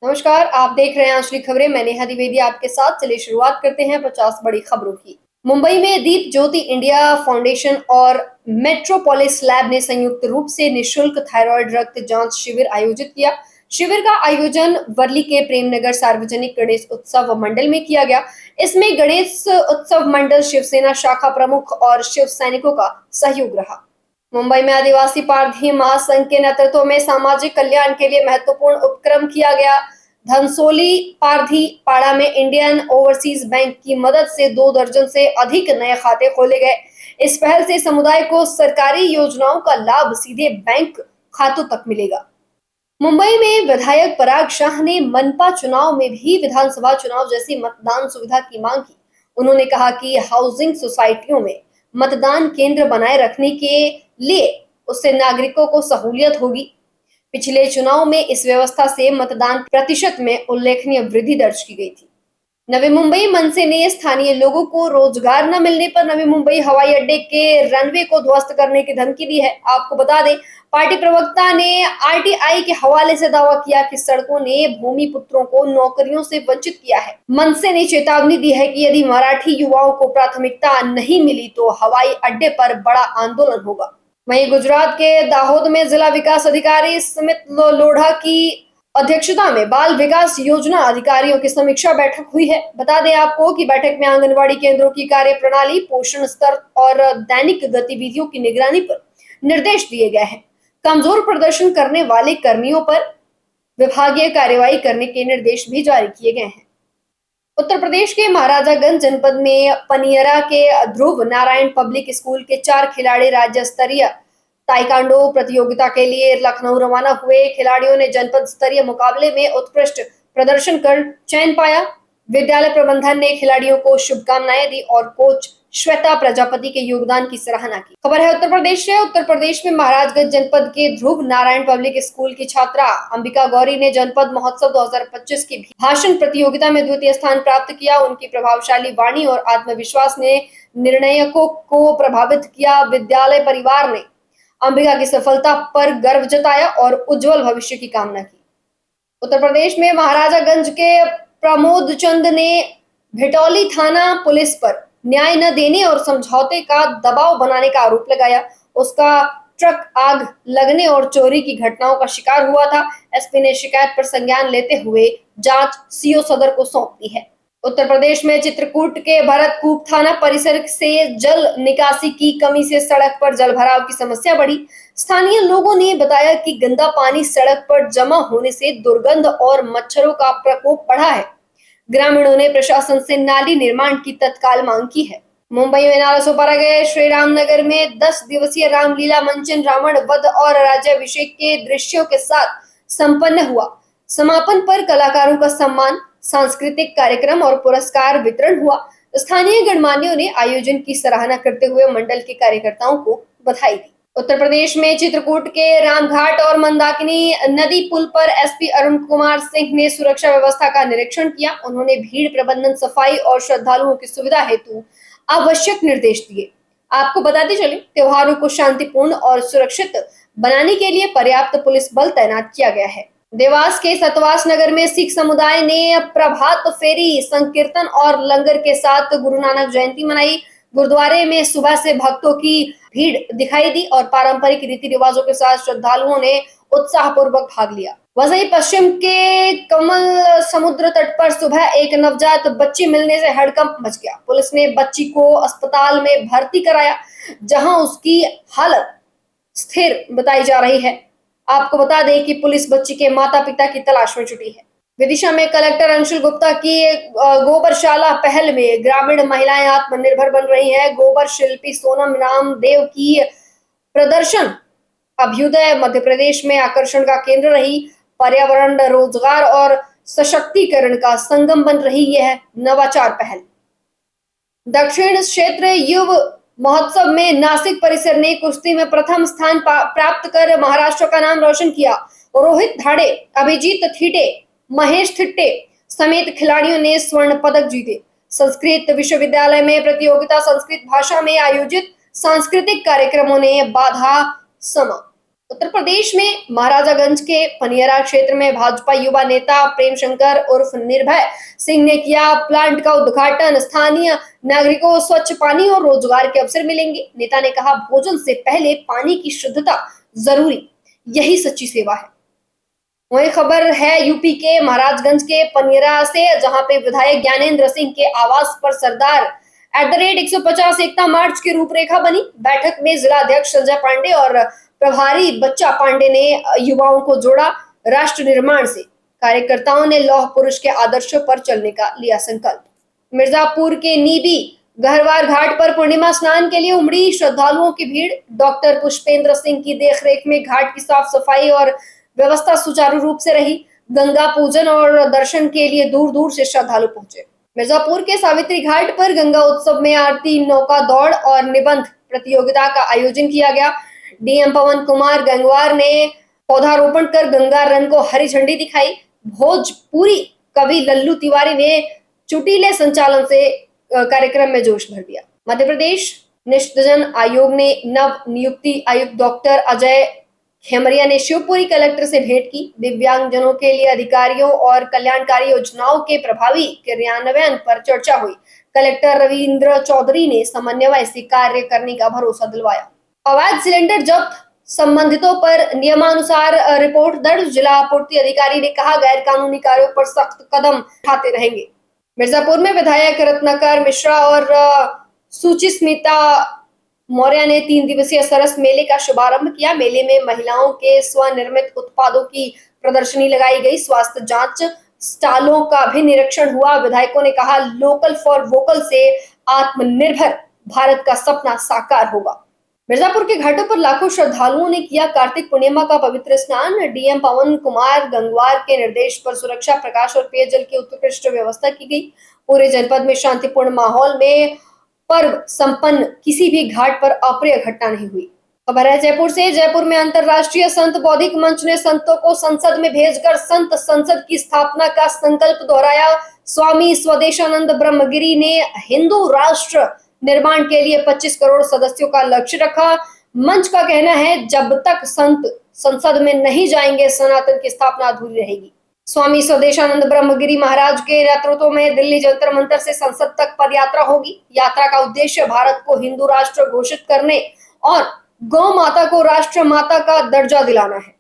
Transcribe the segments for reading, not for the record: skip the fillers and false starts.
नमस्कार, आप देख रहे हैं आंचलिक खबरें। मैं नेहा द्विवेदी आपके साथ। चलिए शुरुआत करते हैं 50 बड़ी खबरों की। मुंबई में दीप ज्योति इंडिया फाउंडेशन और मेट्रोपोलिस लैब ने संयुक्त रूप से निशुल्क थायराइड रक्त जांच शिविर आयोजित किया। शिविर का आयोजन वर्ली के प्रेमनगर सार्वजनिक गणेश उत्सव मंडल में किया गया। इसमें गणेश उत्सव मंडल, शिवसेना शाखा प्रमुख और शिव सैनिकों का सहयोग रहा। मुंबई में आदिवासी पारधी महासंघ के नेतृत्व में सामाजिक कल्याण के लिए महत्वपूर्ण उपक्रम किया गया। धनसोली पारधी पाड़ा में इंडियन ओवरसीज बैंक की मदद से 2 दर्जन से अधिक नए खाते खोले गए। इस पहल से समुदाय को सरकारी योजनाओं का लाभ सीधे बैंक खातों तक मिलेगा। मुंबई में विधायक पराग शाह ने मनपा चुनाव में भी विधानसभा चुनाव जैसी मतदान सुविधा की मांग की। उन्होंने कहा कि हाउसिंग सोसाइटियों में मतदान केंद्र बनाए रखने के लिए उससे नागरिकों को सहूलियत होगी। पिछले चुनाव में इस व्यवस्था से मतदान प्रतिशत में उल्लेखनीय वृद्धि दर्ज की गई थी। नवी मुंबई मनसे ने स्थानीय लोगों को रोजगार न मिलने पर नवी मुंबई हवाई अड्डे के रनवे को ध्वस्त करने की धमकी दी है। आपको बता दें, पार्टी प्रवक्ता ने आरटीआई के हवाले से दावा किया कि सड़कों ने भूमि पुत्रों को नौकरियों से वंचित किया है। मनसे ने चेतावनी दी है कि यदि मराठी युवाओं को प्राथमिकता नहीं मिली तो हवाई अड्डे पर बड़ा आंदोलन होगा। वहीं गुजरात के दाहोद में जिला विकास अधिकारी सुमित लोढ़ा की अध्यक्षता में बाल विकास योजना अधिकारियों की समीक्षा बैठक हुई है। बता दें आपको कि बैठक में आंगनवाड़ी केंद्रों की कार्य प्रणाली, पोषण स्तर और दैनिक गतिविधियों की निगरानी पर निर्देश दिए गए हैं। कमजोर प्रदर्शन करने वाले कर्मियों पर विभागीय कार्यवाही करने के निर्देश भी जारी किए गए हैं। उत्तर प्रदेश के महाराजागंज जनपद में पनियरा के ध्रुव नारायण पब्लिक स्कूल के 4 खिलाड़ी राज्य स्तरीय ताइक्वांडो प्रतियोगिता के लिए लखनऊ रवाना हुए। खिलाड़ियों ने जनपद स्तरीय मुकाबले में उत्कृष्ट प्रदर्शन कर चयन पाया। विद्यालय प्रबंधन ने खिलाड़ियों को शुभकामनाएं दी और कोच श्वेता प्रजापति के योगदान की सराहना की। खबर है उत्तर प्रदेश से। उत्तर प्रदेश में महाराजगंज जनपद के ध्रुव नारायण पब्लिक स्कूल की छात्रा अंबिका गौरी ने जनपद महोत्सव 2025 की भाषण प्रतियोगिता में द्वितीय स्थान प्राप्त किया। उनकी प्रभावशाली वाणी और आत्मविश्वास ने निर्णायकों को प्रभावित किया। विद्यालय परिवार ने अंबिका की सफलता पर गर्व जताया और उज्जवल भविष्य की कामना की। उत्तर प्रदेश में महाराजागंज के प्रमोद चंद ने भिटौली थाना पुलिस पर न्याय न देने और समझौते का दबाव बनाने का आरोप लगाया। उसका ट्रक आग लगने और चोरी की घटनाओं का शिकार हुआ था। एसपी ने शिकायत पर संज्ञान लेते हुए जांच सीओ सदर को सौंप दी है। उत्तर प्रदेश में चित्रकूट के भरतकूप थाना परिसर से जल निकासी की कमी से सड़क पर जलभराव की समस्या बढ़ी। स्थानीय लोगों ने बताया कि गंदा पानी सड़क पर जमा होने से दुर्गंध और मच्छरों का प्रकोप बढ़ा है। ग्रामीणों ने प्रशासन से नाली निर्माण की तत्काल मांग की है। मुंबई में नालासोपारा गए श्री रामनगर में 10 दिवसीय रामलीला मंचन रावण वध और राज्याभिषेक के दृश्यों के साथ संपन्न हुआ। समापन पर कलाकारों का सम्मान, सांस्कृतिक कार्यक्रम और पुरस्कार वितरण हुआ। स्थानीय गणमान्यों ने आयोजन की सराहना करते हुए मंडल के कार्यकर्ताओं को बधाई दी। उत्तर प्रदेश में चित्रकूट के रामघाट और मंदाकिनी नदी पुल पर एसपी अरुण कुमार सिंह ने सुरक्षा व्यवस्था का निरीक्षण किया। उन्होंने भीड़ प्रबंधन, सफाई और श्रद्धालुओं की सुविधा हेतु आवश्यक निर्देश दिए। आपको बताते चले, त्योहारों को शांतिपूर्ण और सुरक्षित बनाने के लिए पर्याप्त पुलिस बल तैनात किया गया है। देवास के सतवास नगर में सिख समुदाय ने प्रभात फेरी, संकीर्तन और लंगर के साथ गुरु नानक जयंती मनाई। गुरुद्वारे में सुबह से भक्तों की भीड़ दिखाई दी और पारंपरिक रीति रिवाजों के साथ श्रद्धालुओं ने उत्साहपूर्वक भाग लिया। वहीं पश्चिम के कमल समुद्र तट पर सुबह एक नवजात बच्ची मिलने से हड़कंप मच गया। पुलिस ने बच्ची को अस्पताल में भर्ती कराया, जहां उसकी हालत स्थिर बताई जा रही है। आपको बता दें कि पुलिस बच्ची के माता पिता की तलाश में जुटी है। विदिशा में कलेक्टर अंशुल गुप्ता की गोबरशाला पहल में ग्रामीण महिलाएं आत्मनिर्भर बन रही हैं। गोबर शिल्पी सोनम रामदेव की प्रदर्शन अभ्युदय मध्य प्रदेश में आकर्षण का केंद्र रही। पर्यावरण, रोजगार और सशक्तिकरण का संगम बन रही यह नवाचार पहल। दक्षिण क्षेत्र युव महोत्सव में नासिक परिसर ने कुश्ती में प्रथम स्थान प्राप्त कर महाराष्ट्र का नाम रोशन किया। रोहित धाड़े, अभिजीत थीटे, महेश थिट्टे समेत खिलाड़ियों ने स्वर्ण पदक जीते। संस्कृत विश्वविद्यालय में प्रतियोगिता संस्कृत भाषा में आयोजित सांस्कृतिक कार्यक्रमों ने बाधा समा। उत्तर प्रदेश में महाराजागंज के पनियरा क्षेत्र में भाजपा युवा नेता प्रेम शंकर उर्फ निर्भय सिंह ने किया प्लांट का उद्घाटन। स्थानीय नागरिकों को स्वच्छ पानी और रोजगार के अवसर मिलेंगे। नेता ने कहा, भोजन से पहले पानी की शुद्धता जरूरी, यही सच्ची सेवा है। वही खबर है यूपी के महाराजगंज के पनियरा से, जहां पे विधायक ज्ञानेंद्र सिंह के आवास पर सरदार @150 एकता मार्च की रूपरेखा बनी। बैठक में जिला अध्यक्ष संजय पांडे और प्रभारी बच्चा पांडे ने युवाओं को जोड़ा। राष्ट्र निर्माण से कार्यकर्ताओं ने लौह पुरुष के आदर्शों पर चलने का लिया संकल्प। मिर्जापुर के नीबी गहरवार घाट पर पूर्णिमा स्नान के लिए उमड़ी श्रद्धालुओं की भीड़। डॉक्टर पुष्पेंद्र सिंह की देखरेख में घाट की साफ सफाई और व्यवस्था सुचारू रूप से रही। गंगा पूजन और दर्शन के लिए दूर दूर से श्रद्धालु पहुंचे। मिर्जापुर के सावित्री घाट पर गंगा उत्सव में आरती, नौका दौड़ और निबंध प्रतियोगिता का आयोजन किया गया। डीएम पवन कुमार गंगवार ने पौधारोपण कर गंगा रन को हरी झंडी दिखाई। भोजपुरी कवि लल्लू तिवारी ने चुटीले संचालन से कार्यक्रम में जोश भर दिया। मध्य प्रदेश निष्ठजन आयोग ने नव नियुक्ति आयुक्त डॉक्टर अजय खेमरिया ने शिवपुरी कलेक्टर से भेंट की। दिव्यांगजनों के लिए अधिकारियों और कल्याणकारी योजनाओं के प्रभावी क्रियान्वयन पर चर्चा हुई। कलेक्टर रविंद्र चौधरी ने समन्वय से कार्य करने का भरोसा दिलवाया। अवैध सिलेंडर जब्त, संबंधितों पर नियमानुसार रिपोर्ट दर्ज। जिला आपूर्ति अधिकारी ने कहा, गैर कानूनी कार्यों पर सख्त कदम उठाते रहेंगे। मिर्जापुर में विधायक रत्नाकर मिश्रा और सुचिस्मिता मौर्य ने 3 दिवसीय सरस मेले का शुभारंभ किया। मेले में महिलाओं के स्वनिर्मित उत्पादों की प्रदर्शनी लगाई गई। स्वास्थ्य जांच स्टॉलों का भी निरीक्षण हुआ। विधायकों ने कहा, लोकल फॉर वोकल से आत्मनिर्भर भारत का सपना साकार होगा। मिर्जापुर के घाटों पर लाखों श्रद्धालुओं ने किया कार्तिक पूर्णिमा का पवित्र स्नान। डीएम पवन कुमार गंगवार के निर्देश पर सुरक्षा, प्रकाश और पेयजल की उत्कृष्ट व्यवस्था की गई। पूरे जनपद में शांतिपूर्ण माहौल में पर्व संपन्न, किसी भी घाट पर अप्रिय घटना नहीं हुई। खबर है जयपुर से। जयपुर में अंतरराष्ट्रीय संत बौद्धिक मंच ने संतों को संसद में भेजकर संत संसद की स्थापना का संकल्प दोहराया। स्वामी स्वदेशानंद ब्रह्मगिरी ने हिंदू राष्ट्र निर्माण के लिए 25 करोड़ सदस्यों का लक्ष्य रखा। मंच का कहना है, जब तक संत संसद में नहीं जाएंगे, सनातन की स्थापना अधूरी रहेगी। स्वामी स्वदेशानंद ब्रह्मगिरी महाराज के नेतृत्व में दिल्ली जंतर मंतर से संसद तक पदयात्रा होगी। यात्रा का उद्देश्य भारत को हिंदू राष्ट्र घोषित करने और गौ माता को राष्ट्र माता का दर्जा दिलाना है।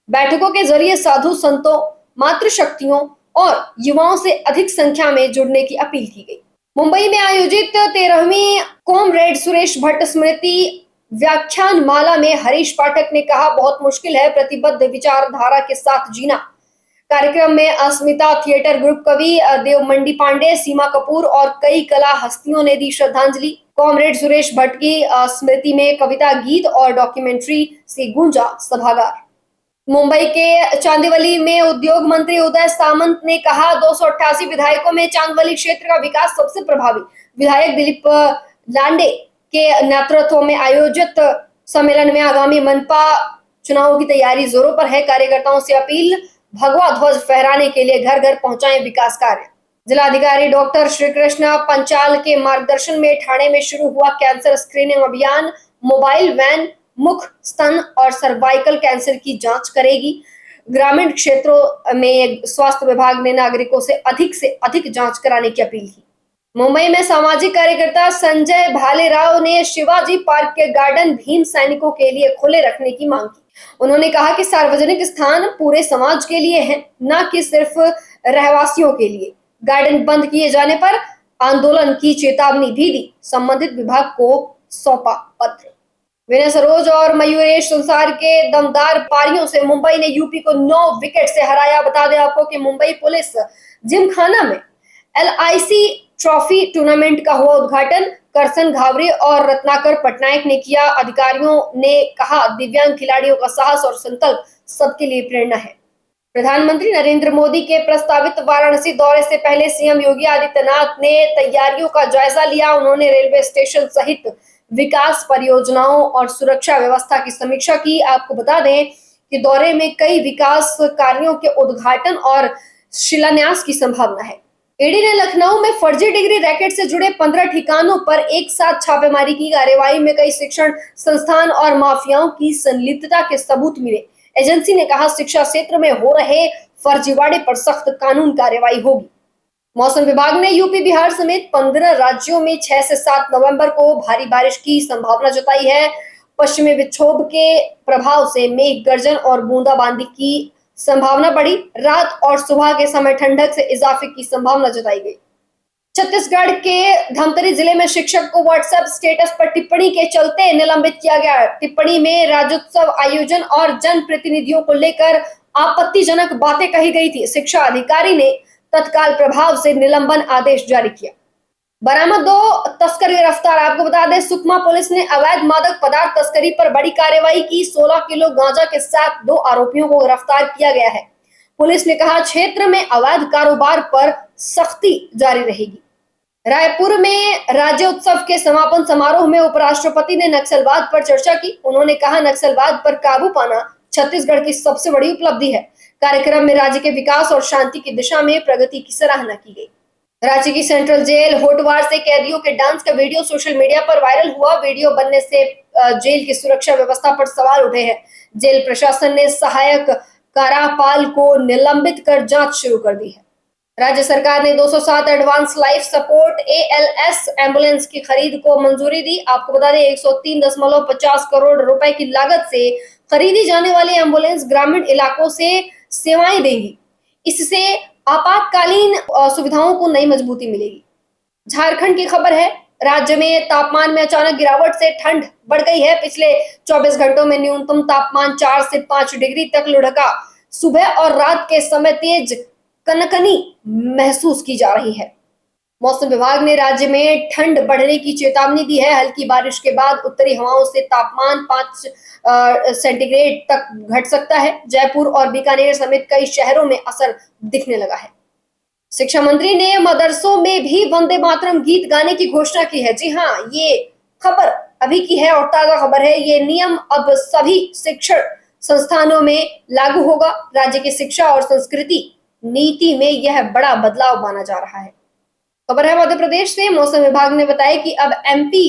बैठकों के जरिए साधु संतों, मातृशक्तियों और युवाओं से अधिक संख्या में जुड़ने की अपील की गई। मुंबई में आयोजित 13वीं कॉमरेड सुरेश भट्ट स्मृति व्याख्यान माला में हरीश पाठक ने कहा, बहुत मुश्किल है प्रतिबद्ध विचारधारा के साथ जीना। कार्यक्रम में अस्मिता थिएटर ग्रुप कवि देवमंडी पांडे, सीमा कपूर और कई कला हस्तियों ने दी श्रद्धांजलि। कॉमरेड सुरेश भट्ट की स्मृति में कविता, गीत और डॉक्यूमेंट्री से गूंजा सभागार। मुंबई के चांदीवली में उद्योग मंत्री उदय सामंत ने कहा, 288 विधायकों में चांदवली क्षेत्र का विकास सबसे प्रभावी। विधायक दिलीप लांडे के नेतृत्व में आयोजित सम्मेलन में आगामी मनपा चुनावों की तैयारी जोरों पर है। कार्यकर्ताओं से अपील, भगवा ध्वज फहराने के लिए घर घर पहुंचाएं विकास कार्य। जिलाधिकारी डॉक्टर श्रीकृष्ण पंचाल के मार्गदर्शन में ठाणे में शुरू हुआ कैंसर स्क्रीनिंग अभियान। मोबाइल वैन मुख, स्तन और सर्वाइकल कैंसर की जांच करेगी। ग्रामीण क्षेत्रों में स्वास्थ्य विभाग ने नागरिकों से अधिक जांच कराने की अपील की। मुंबई में सामाजिक कार्यकर्ता संजय भालेराव ने शिवाजी पार्क के गार्डन भीम सैनिकों के लिए खुले रखने की मांग की। उन्होंने कहा कि सार्वजनिक स्थान पूरे समाज के लिए है, न कि सिर्फ रहवासियों के लिए। गार्डन बंद किए जाने पर आंदोलन की चेतावनी भी दी। संबंधित विभाग को सौंपा पत्र। विनय सरोज और मयूरेश संसार के दमदार पारियों से मुंबई ने यूपी को 9 विकेट से हराया। बता दें आपको कि मुंबई पुलिस जिमखाना में LIC ट्रॉफी टूर्नामेंट का हुआ उद्घाटन। करसन घावरे और रत्नाकर पटनायक ने किया। अधिकारियों ने कहा, दिव्यांग खिलाड़ियों का साहस और संकल्प सबके लिए प्रेरणा है। प्रधानमंत्री नरेंद्र मोदी के प्रस्तावित वाराणसी दौरे से पहले सीएम योगी आदित्यनाथ ने तैयारियों का जायजा लिया। उन्होंने रेलवे स्टेशन सहित विकास परियोजनाओं और सुरक्षा व्यवस्था की समीक्षा की। आपको बता दें कि दौरे में कई विकास कार्यों के उद्घाटन और शिलान्यास की संभावना है। ईडी ने लखनऊ में फर्जी डिग्री रैकेट से जुड़े 15 ठिकानों पर एक साथ छापेमारी की। कार्यवाही में कई शिक्षण संस्थान और माफियाओं की संलिप्तता के सबूत मिले। एजेंसी ने कहा, शिक्षा क्षेत्र में हो रहे फर्जीवाड़े पर सख्त कानून कार्रवाई होगी। मौसम विभाग ने यूपी बिहार समेत 15 राज्यों में 6 से 7 नवंबर को भारी बारिश की संभावना जताई है। पश्चिमी विक्षोभ के प्रभाव से मेघ गर्जन और बूंदाबांदी की संभावना बढ़ी। रात और सुबह के समय ठंडक से इजाफे की संभावना जताई गई। छत्तीसगढ़ के धमतरी जिले में शिक्षक को व्हाट्सएप स्टेटस पर टिप्पणी के चलते निलंबित किया गया। टिप्पणी में राज्योत्सव आयोजन और जनप्रतिनिधियों को लेकर आपत्तिजनक बातें कही गई थी। शिक्षा अधिकारी ने तत्काल प्रभाव से निलंबन आदेश जारी किया। बरामद 2 तस्कर गिरफ्तार। आपको बता दें, सुकमा पुलिस ने अवैध मादक पदार्थ तस्करी पर बड़ी कार्रवाई की। 16 किलो गांजा के साथ 2 आरोपियों को गिरफ्तार किया गया है। पुलिस ने कहा, क्षेत्र में अवैध कारोबार पर सख्ती जारी रहेगी। रायपुर में राज्योत्सव के समापन समारोह में उपराष्ट्रपति ने नक्सलवाद पर चर्चा की। उन्होंने कहा, नक्सलवाद पर काबू पाना छत्तीसगढ़ की सबसे बड़ी उपलब्धि है। कार्यक्रम में राज्य के विकास और शांति की दिशा में प्रगति की सराहना की गई। रांची की सेंट्रल जेल होटवार से कैदियों के डांस का वीडियो सोशल मीडिया पर वायरल हुआ। वीडियो बनने से जेल की सुरक्षा व्यवस्था पर सवाल उठे हैं। जेल प्रशासन ने सहायक कारापाल को निलंबित कर जांच शुरू कर दी है। राज्य सरकार ने 207 advance life support ALS ambulance की खरीद को मंजूरी दी। आपको बता दें, 103.50 करोड़ रुपए की लागत से खरीदी जाने वाली एम्बुलेंस ग्रामीण इलाकों से सेवाएं देगी। इससे आपातकालीन सुविधाओं को नई मजबूती मिलेगी। झारखंड की खबर है, राज्य में तापमान में अचानक गिरावट से ठंड बढ़ गई है। पिछले 24 घंटों में न्यूनतम तापमान 4 से 5 डिग्री तक लुढ़का। सुबह और रात के समय तेज कनकनी महसूस की जा रही है। मौसम विभाग ने राज्य में ठंड बढ़ने की चेतावनी दी है। हल्की बारिश के बाद उत्तरी हवाओं से तापमान 5 सेंटीग्रेड तक घट सकता है। जयपुर और बीकानेर समेत कई शहरों में असर दिखने लगा है। शिक्षा मंत्री ने मदरसों में भी वंदे मातरम गीत गाने की घोषणा की है। जी हाँ, ये खबर अभी की है और ताजा खबर है। ये नियम अब सभी शिक्षण संस्थानों में लागू होगा। राज्य की शिक्षा और संस्कृति नीति में यह बड़ा बदलाव माना जा रहा है। खबर है मध्य प्रदेश से। मौसम विभाग ने बताया कि अब MP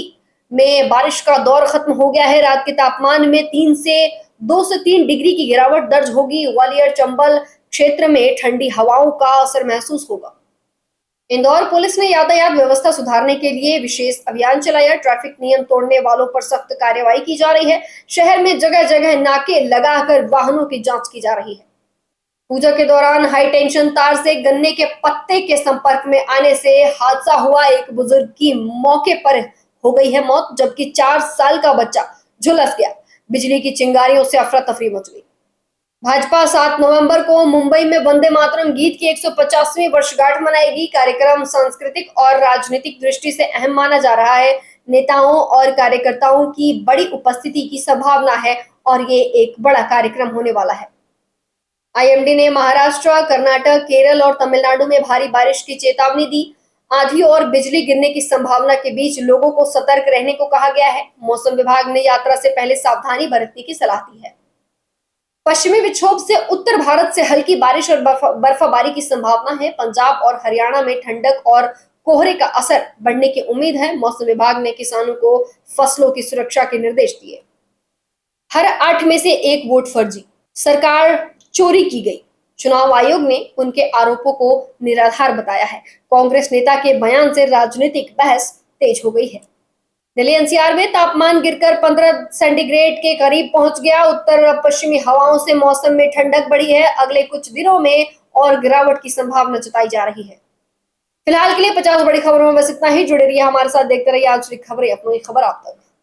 में बारिश का दौर खत्म हो गया है। रात के तापमान में 2 से 3 डिग्री की गिरावट दर्ज होगी। ग्वालियर चंबल क्षेत्र में ठंडी हवाओं का असर महसूस होगा। इंदौर पुलिस ने यातायात व्यवस्था सुधारने के लिए विशेष अभियान चलाया। ट्रैफिक नियम तोड़ने वालों पर सख्त कार्रवाई की जा रही है। शहर में जगह जगह नाके लगाकर वाहनों की जांच की जा रही है। पूजा के दौरान हाई टेंशन तार से गन्ने के पत्ते के संपर्क में आने से हादसा हुआ। एक बुजुर्ग की मौके पर हो गई है मौत, जबकि 4 साल का बच्चा झुलस गया। बिजली की चिंगारियों से अफरा तफरी मच गई। भाजपा 7 नवंबर को मुंबई में वंदे मातरम गीत की 150वीं वर्षगांठ मनाएगी। कार्यक्रम सांस्कृतिक और राजनीतिक दृष्टि से अहम माना जा रहा है। नेताओं और कार्यकर्ताओं की बड़ी उपस्थिति की संभावना है और ये एक बड़ा कार्यक्रम होने वाला है। IMD ने महाराष्ट्र, कर्नाटक, केरल और तमिलनाडु में भारी बारिश की चेतावनी दी। आंधी और बिजली गिरने की संभावना के बीच लोगों को सतर्क रहने को कहा गया है। मौसम विभाग ने यात्रा से पहले सावधानी बरतने की सलाह दी है। पश्चिमी विक्षोभ से उत्तर भारत से हल्की बारिश और बर्फबारी की संभावना है। पंजाब और हरियाणा में ठंडक और कोहरे का असर बढ़ने की उम्मीद है। मौसम विभाग ने किसानों को फसलों की सुरक्षा के निर्देश दिए। हर 8 में से 1 वोट फर्जी, सरकार चोरी की गई। चुनाव आयोग ने उनके आरोपों को निराधार बताया है। कांग्रेस नेता के बयान से राजनीतिक बहस तेज हो गई है। दिल्ली NCR में तापमान गिरकर 15 सेंटीग्रेड के करीब पहुंच गया। उत्तर पश्चिमी हवाओं से मौसम में ठंडक बढ़ी है। अगले कुछ दिनों में और गिरावट की संभावना जताई जा रही है। फिलहाल के लिए 50 बड़ी खबरों में बस इतना ही। जुड़े रहिए हमारे साथ, देखते रहिए आज की खबरें, अपनी खबर आप तक।